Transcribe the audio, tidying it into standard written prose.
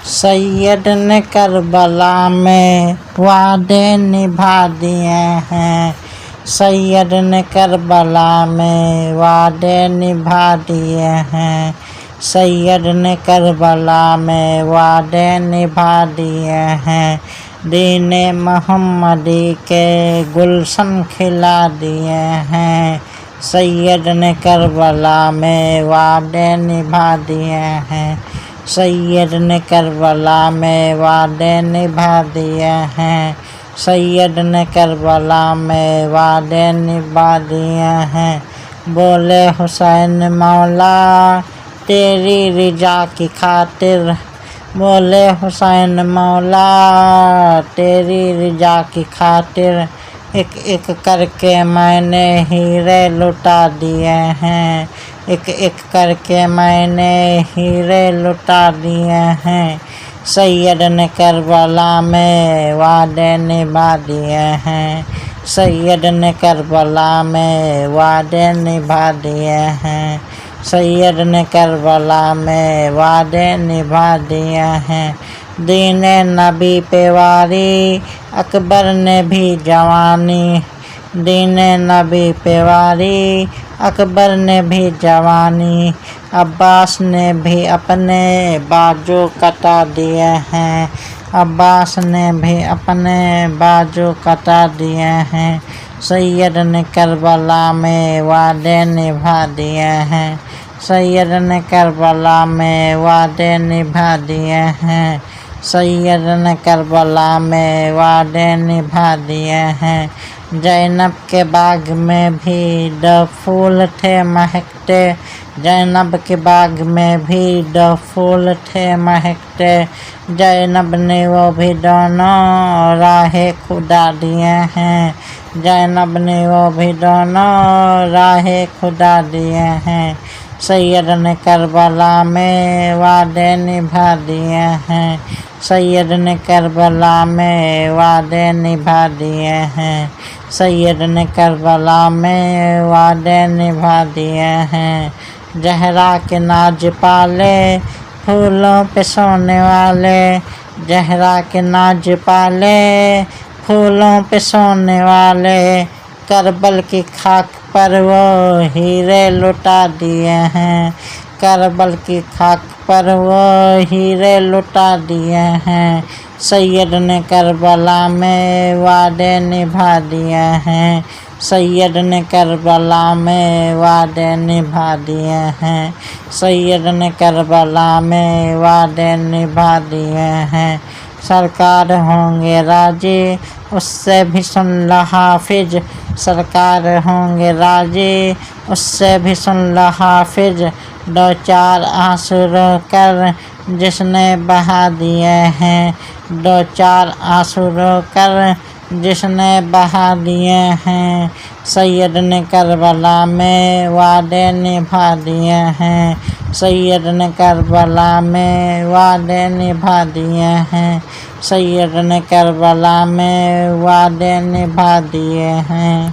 سید نے کربلا میں وعدے نبھا دیے ہیں، سید نے کربلا میں وعدے نبھا دیے ہیں، سید نے کربلا میں وعدے نبھا دیے ہیں، دین محمدی کے گلشن کھلا دیے ہیں، سید نے کربلا میں وعدے نبھا دیے ہیں، سید نے کربلا میں وعدے نبھا دیے ہیں، سید نے کربلا میں وعدے نبھا دیے ہیں، بولے حسین مولا تیری رضا کی خاطر، بولے حسین مولا تیری رضا کی خاطر، ایک ایک کر کے میں نے ہیرے لٹا دیے ہیں، ایک ایک کر کے میں نے ہیرے لٹا دیے ہیں، سید نے کربلا میں وعدے نبھا دیے ہیں، سید نے کربلا میں وعدے نبھا دیے ہیں، سید نے کربلا میں وعدے نبھا دیے ہیں، دین نبی پہ واری اکبر نے بھی جوانی، دین نبی پہ واری اکبر نے بھی جوانی، عباس نے بھی اپنے بازو کٹا دیے ہیں، عباس نے بھی اپنے بازو کٹا دیے ہیں، سید نے کربلا میں وعدے نبھا دیے ہیں، سید نے کربلا میں وعدے نبھا دیے ہیں، سید نے کربلا میں وعدے نبھا دیے ہیں، زینب کے باغ میں بھی دو پھول تھے مہکتے، زینب کے باغ میں بھی دو پھول تھے مہکتے، زینب نے وہ بھی دونوں راہ خدا دیے ہیں، زینب نے وہ بھی دونوں راہ خدا دیے ہیں، سید نے کربلا میں وعدے نبھا دیے ہیں، سید نے کربلا میں وعدے نبھا دیے ہیں، سید نے کربلا میں وعدے نبھا دیے ہیں، زہرا کے ناز پالے پھولوں پہ سونے والے، زہرا کے ناز پالے پھولوں پہ سونے والے، کربل کی خاک پر وہ ہیرے لٹا دیے ہیں، کربل کی خاک پر وہ ہیرے لٹا دیے ہیں، سید نے کربلا میں وعدے نبھا دیے ہیں، سید نے کربلا میں وعدے نبھا دیے ہیں، سید نے کربلا میں وعدے نبھا دیے ہیں، سرکار ہوں گے راضی اس سے بھی سن لو حافظ، سرکار ہوں گے راضی اس سے بھی سن لو حافظ، دو چار آنسو رو کر جس نے بہا دیے ہیں، دو چار آنسو رو کر جس نے بہا دیے ہیں، سید نے کربلا میں وعدے نبھا دیے ہیں، سید نے کربلا میں وعدے نبھا دیے ہیں، سید نے کربلا میں وعدے نبھا دیے ہیں۔